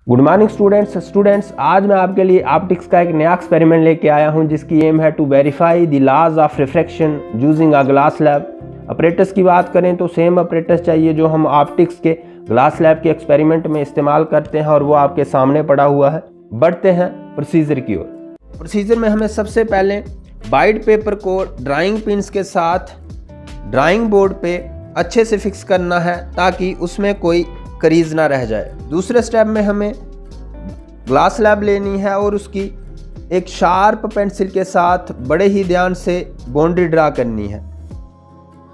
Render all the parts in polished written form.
Good morning students आज मैं आपके लिए ऑप्टिक्स का एक नया एक्सपेरिमेंट लेके आया हूं जिसकी एम है to verify the laws of refraction using a glass lab. Operators की बात करें तो सेम ऑपरेटर्स चाहिए जो हम ऑप्टिक्स के ग्लास लैब के एक्सपेरिमेंट में इस्तेमाल करते हैं और वो आपके सामने पड़ा हुआ है। बढ़ते हैं प्रोसीजर की ओर। प्रोसीजर में हमें सबसे पहले वाइट पेपर को ड्राइंग पिन्स के साथ ड्राइंग बोर्ड पे अच्छे से फिक्स करना है ताकि उसमें कोई करीज ना रह जाए। दूसरे स्टेप में हमें ग्लास लैब लेनी है और उसकी एक शार्प पेंसिल के साथ बड़े ही ध्यान से बाउंड्री ड्रा करनी है।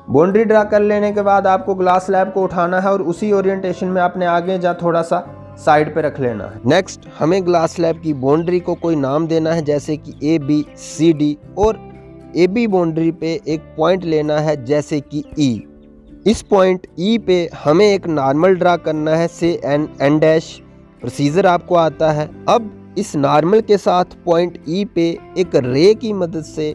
बाउंड्री ड्रा कर लेने के बाद आपको ग्लास लैब को उठाना है और उसी ओरिएंटेशन में अपने आगे जा थोड़ा सा साइड पे रख लेना है। नेक्स्ट हमें ग्लास लैब की बाउंड्री को कोई नाम देना है जैसे कि ABCD और AB बाउंड्री पे एक पॉइंट लेना है जैसे कि E। इस पॉइंट E पे हमें एक नॉर्मल ड्रा करना है से N डैश। प्रोसीजर आपको आता है। अब इस नॉर्मल के साथ पॉइंट E पे एक रे की मदद से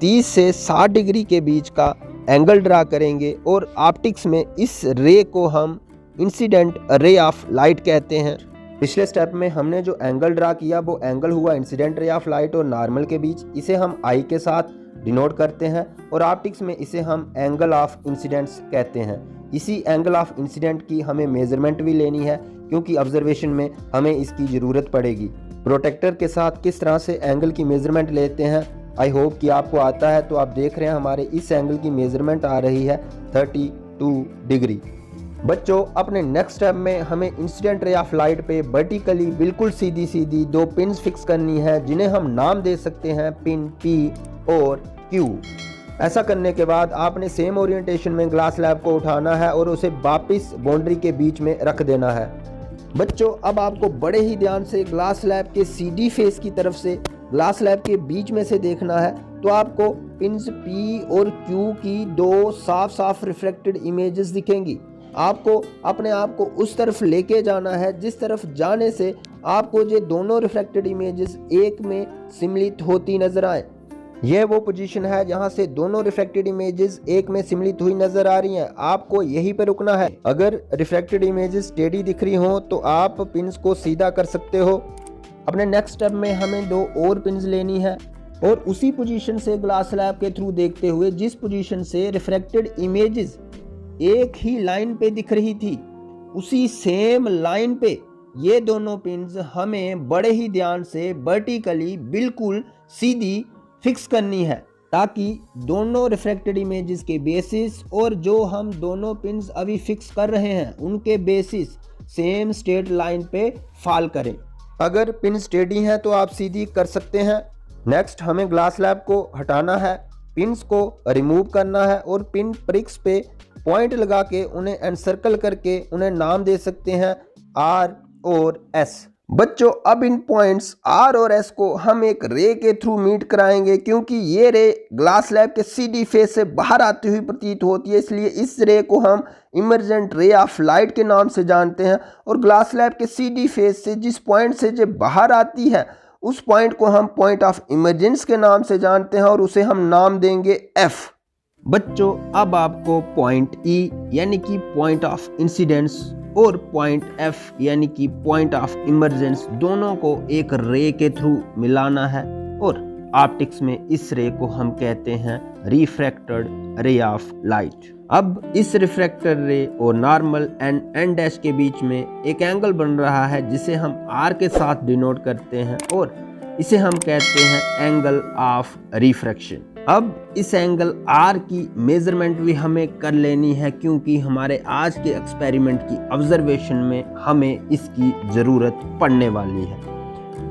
30 से 60 डिग्री के बीच का एंगल ड्रा करेंगे और ऑप्टिक्स में इस रे को हम इंसिडेंट रे ऑफ लाइट कहते हैं। पिछले स्टेप में हमने जो एंगल ड्रा किया वो एंगल हुआ इंसिडेंट रे ऑफ लाइट और नॉर्मल के बीच। इसे हम I के साथ डिनोट करते हैं और ऑप्टिक्स में इसे हम एंगल ऑफ इंसिडेंट्स कहते हैं। इसी एंगल ऑफ इंसिडेंट की हमें मेजरमेंट भी लेनी है क्योंकि ऑब्जर्वेशन में हमें इसकी ज़रूरत पड़ेगी। प्रोटेक्टर के साथ किस तरह से एंगल की मेजरमेंट लेते हैं आई होप कि आपको आता है। तो आप देख रहे हैं हमारे इस एंगल की मेजरमेंट आ रही है 32 डिग्री। बच्चों अपने नेक्स्ट स्टेप में हमें इंसिडेंट रे ऑफ लाइट पे वर्टिकली बिल्कुल सीधी सीधी दो पिन्स फिक्स करनी है जिन्हें हम नाम दे सकते हैं पिन P और Q। ऐसा करने के बाद आपने सेम ओरिएंटेशन में ग्लास लैब को उठाना है और उसे वापस बाउंड्री के बीच में रख देना है। बच्चों अब आपको बड़े ही ध्यान से ग्लास लैब के CD फेस की तरफ से ग्लास लैब के बीच में से देखना है तो आपको पिन्स P और Q की दो साफ साफ रिफ्लेक्टेड इमेजेस दिखेंगी। आपको अपने आप को उस तरफ लेके जाना है जिस तरफ जाने से आपको ये दोनों रिफ्लेक्टेड इमेजेस एक में सम्मिलित होती नजर आए। यह वो पोजीशन है जहां से दोनों रिफ्लेक्टेड इमेजेस एक में सम्मिलित हुई नजर आ रही हैं। आपको यहीं पर रुकना है। अगर रिफ्लेक्टेड इमेजेस स्टेडी दिख रही हो तो आप पिन्स को सीधा कर सकते हो। अपने नेक्स्ट स्टेप में हमें दो और पिन्स लेनी है और उसी पोजीशन से ग्लास लैब के थ्रू देखते हुए जिस पोजीशन से रिफ्लेक्टेड इमेजेस एक ही लाइन पे दिख रही थी उसी सेम लाइन पे ये दोनों पिन्स हमें बड़े ही ध्यान से वर्टिकली बिल्कुल सीधी फिक्स करनी है ताकि दोनों रिफ्लेक्टेड इमेजेस के बेसिस और जो हम दोनों पिन्स अभी फिक्स कर रहे हैं उनके बेसिस सेम स्ट्रेट लाइन पे फॉल करें। अगर पिन स्टेडी हैं तो आप सीधी कर सकते हैं। नेक्स्ट हमें ग्लास लैब को हटाना है, पिन्स को रिमूव करना है और पिन प्रिक्स पे पॉइंट लगा के उन्हें एनसर्कल करके उन्हें नाम दे सकते हैं R और S। बच्चों अब इन पॉइंट्स R और S को हम एक रे के थ्रू मीट कराएंगे क्योंकि ये रे ग्लास लैब के CD फेस से बाहर आती हुई प्रतीत होती है, इसलिए इस रे को हम इमर्जेंट रे ऑफ लाइट के नाम से जानते हैं। और ग्लास लैब के CD फेस से जिस पॉइंट से ये बाहर आती है उस पॉइंट को हम पॉइंट ऑफ इमर्जेंस के नाम से जानते हैं और उसे हम नाम देंगे F। बच्चों अब आपको पॉइंट E यानी कि पॉइंट ऑफ इंसिडेंस और पॉइंट F यानी कि पॉइंट ऑफ इमर्जेंस दोनों को एक रे के थ्रू मिलाना है और ऑप्टिक्स में इस रे को हम कहते हैं रिफ्रैक्टेड रे ऑफ लाइट। अब इस रिफ्रैक्टेड रे और नॉर्मल एंड N डैश के बीच में एक एंगल बन रहा है जिसे हम R के साथ डिनोट करते हैं और इसे हम कहते हैं एंगल ऑफ रिफ्रैक्शन। अब इस एंगल R की मेजरमेंट भी हमें कर लेनी है क्योंकि हमारे आज के एक्सपेरिमेंट की ऑब्जर्वेशन में हमें इसकी ज़रूरत पड़ने वाली है।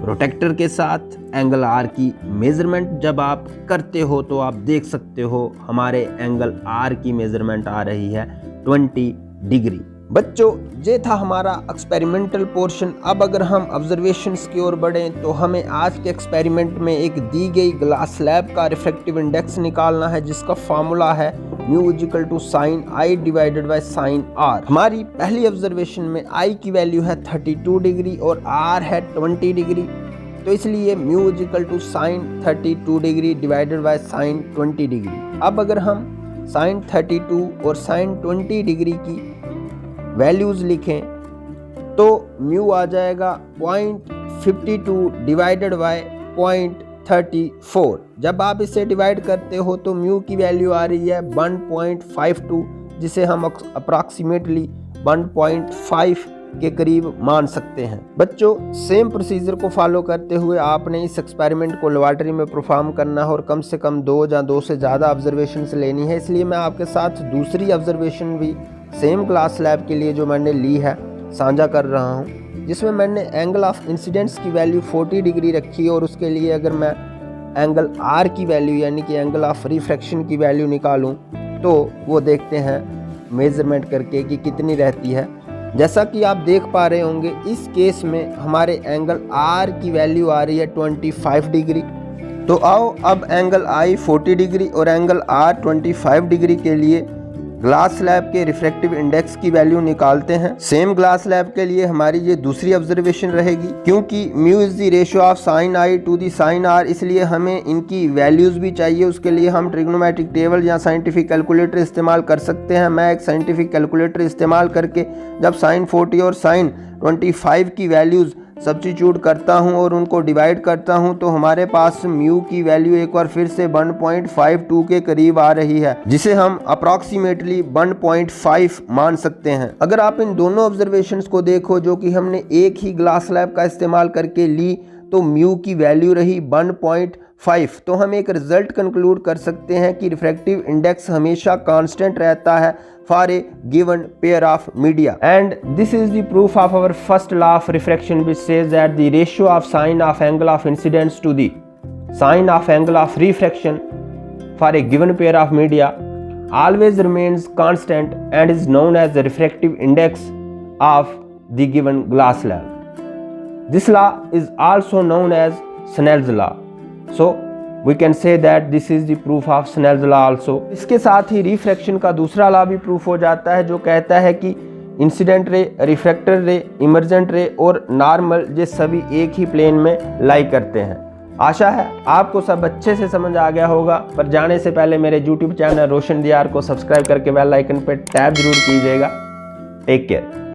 प्रोटेक्टर के साथ एंगल R की मेजरमेंट जब आप करते हो तो आप देख सकते हो हमारे एंगल R की मेजरमेंट आ रही है 20 डिग्री। बच्चों ये था हमारा एक्सपेरिमेंटल पोर्शन। अब अगर हम ऑब्जर्वेशंस की ओर बढ़ें तो हमें आज के एक्सपेरिमेंट में एक दी गई ग्लास लैब का रिफ्रैक्टिव इंडेक्स निकालना है जिसका फार्मूला है μ sin I divided by sin R। हमारी पहली ऑब्जर्वेशन में I की वैल्यू है 32 डिग्री और R है 20 डिग्री, तो इसलिए μ sin 32 degree divided by sin 20 degree. अब अगर हम sin 32 और sin 20 डिग्री की वैल्यूज़ लिखें तो म्यू आ जाएगा 0.52 डिवाइडेड बाय 0.34। जब आप इसे डिवाइड करते हो तो म्यू की वैल्यू आ रही है 1.52, जिसे हम अप्रॉक्सीमेटली 1.5 के करीब मान सकते हैं। बच्चों, सेम प्रोसीजर को फॉलो करते हुए आपने इस एक्सपेरिमेंट को लेबॉरेटरी में परफॉर्म करना है और कम से कम 2 या 2 से ज़्यादा ऑब्जर्वेशन लेनी है। इसलिए मैं आपके साथ दूसरी ऑब्जर्वेशन भी सेम क्लास लैब के लिए जो मैंने ली है साझा कर रहा हूँ, जिसमें मैंने एंगल ऑफ इंसिडेंस की वैल्यू 40 डिग्री रखी और उसके लिए अगर मैं एंगल आर की वैल्यू यानी कि एंगल ऑफ रिफ्रैक्शन की वैल्यू निकालूं तो वो देखते हैं मेजरमेंट करके कि कितनी रहती है। जैसा कि आप देख पा रहे होंगे, इस केस में हमारे एंगल आर की वैल्यू आ रही है 25 डिग्री। तो आओ अब एंगल आई 40 डिग्री और एंगल आर 25 डिग्री के लिए ग्लास स्लैब के रिफ्रैक्टिव इंडेक्स की वैल्यू निकालते हैं। सेम ग्लास स्लैब के लिए हमारी ये दूसरी ऑब्जर्वेशन रहेगी। क्योंकि mu is the ratio of sine i to the sine r, इसलिए हमें इनकी वैल्यूज भी चाहिए। उसके लिए हम ट्रिग्नोमेट्रिक टेबल या साइंटिफिक कैलकुलेटर इस्तेमाल कर सकते हैं। मैं एक साइंटिफिक कैलकुलेटर इस्तेमाल करके जब साइन 40 और साइन 25 की वैल्यूज सब्स्टिट्यूट करता हूं और उनको डिवाइड करता हूं तो हमारे पास म्यू की वैल्यू एक बार फिर से 1.52 के करीब आ रही है, जिसे हम अप्रॉक्सीमेटली 1.5 मान सकते हैं। अगर आप इन दोनों ऑब्जर्वेशंस को देखो जो कि हमने एक ही ग्लास स्लैब का इस्तेमाल करके ली, तो म्यू की वैल्यू रही 1.5। तो हम एक रिजल्ट कंक्लूड कर सकते हैं कि रिफ्रैक्टिव इंडेक्स हमेशा कांस्टेंट रहता है for a given pair of media. And this is the proof of our first law of refraction, which says that the ratio of sine of angle of incidence to the sine of angle of refraction for a given pair of media always remains constant and is known as the refractive index of the given glass slab. This law is also known as Snell's law. So we can say that this is the proof of Snell's law also. इसके साथ ही refraction का दूसरा law भी proof हो जाता है, जो कहता है कि इंसिडेंट रे, रिफ्रैक्टर रे, इमर्जेंट रे और नॉर्मल ये सभी एक ही प्लेन में लाई करते हैं। आशा है आपको सब अच्छे से समझ आ गया होगा। पर जाने से पहले मेरे YouTube चैनल रोशन दियार को सब्सक्राइब करके बेल आइकन पर टैप जरूर कीजिएगा। Take care.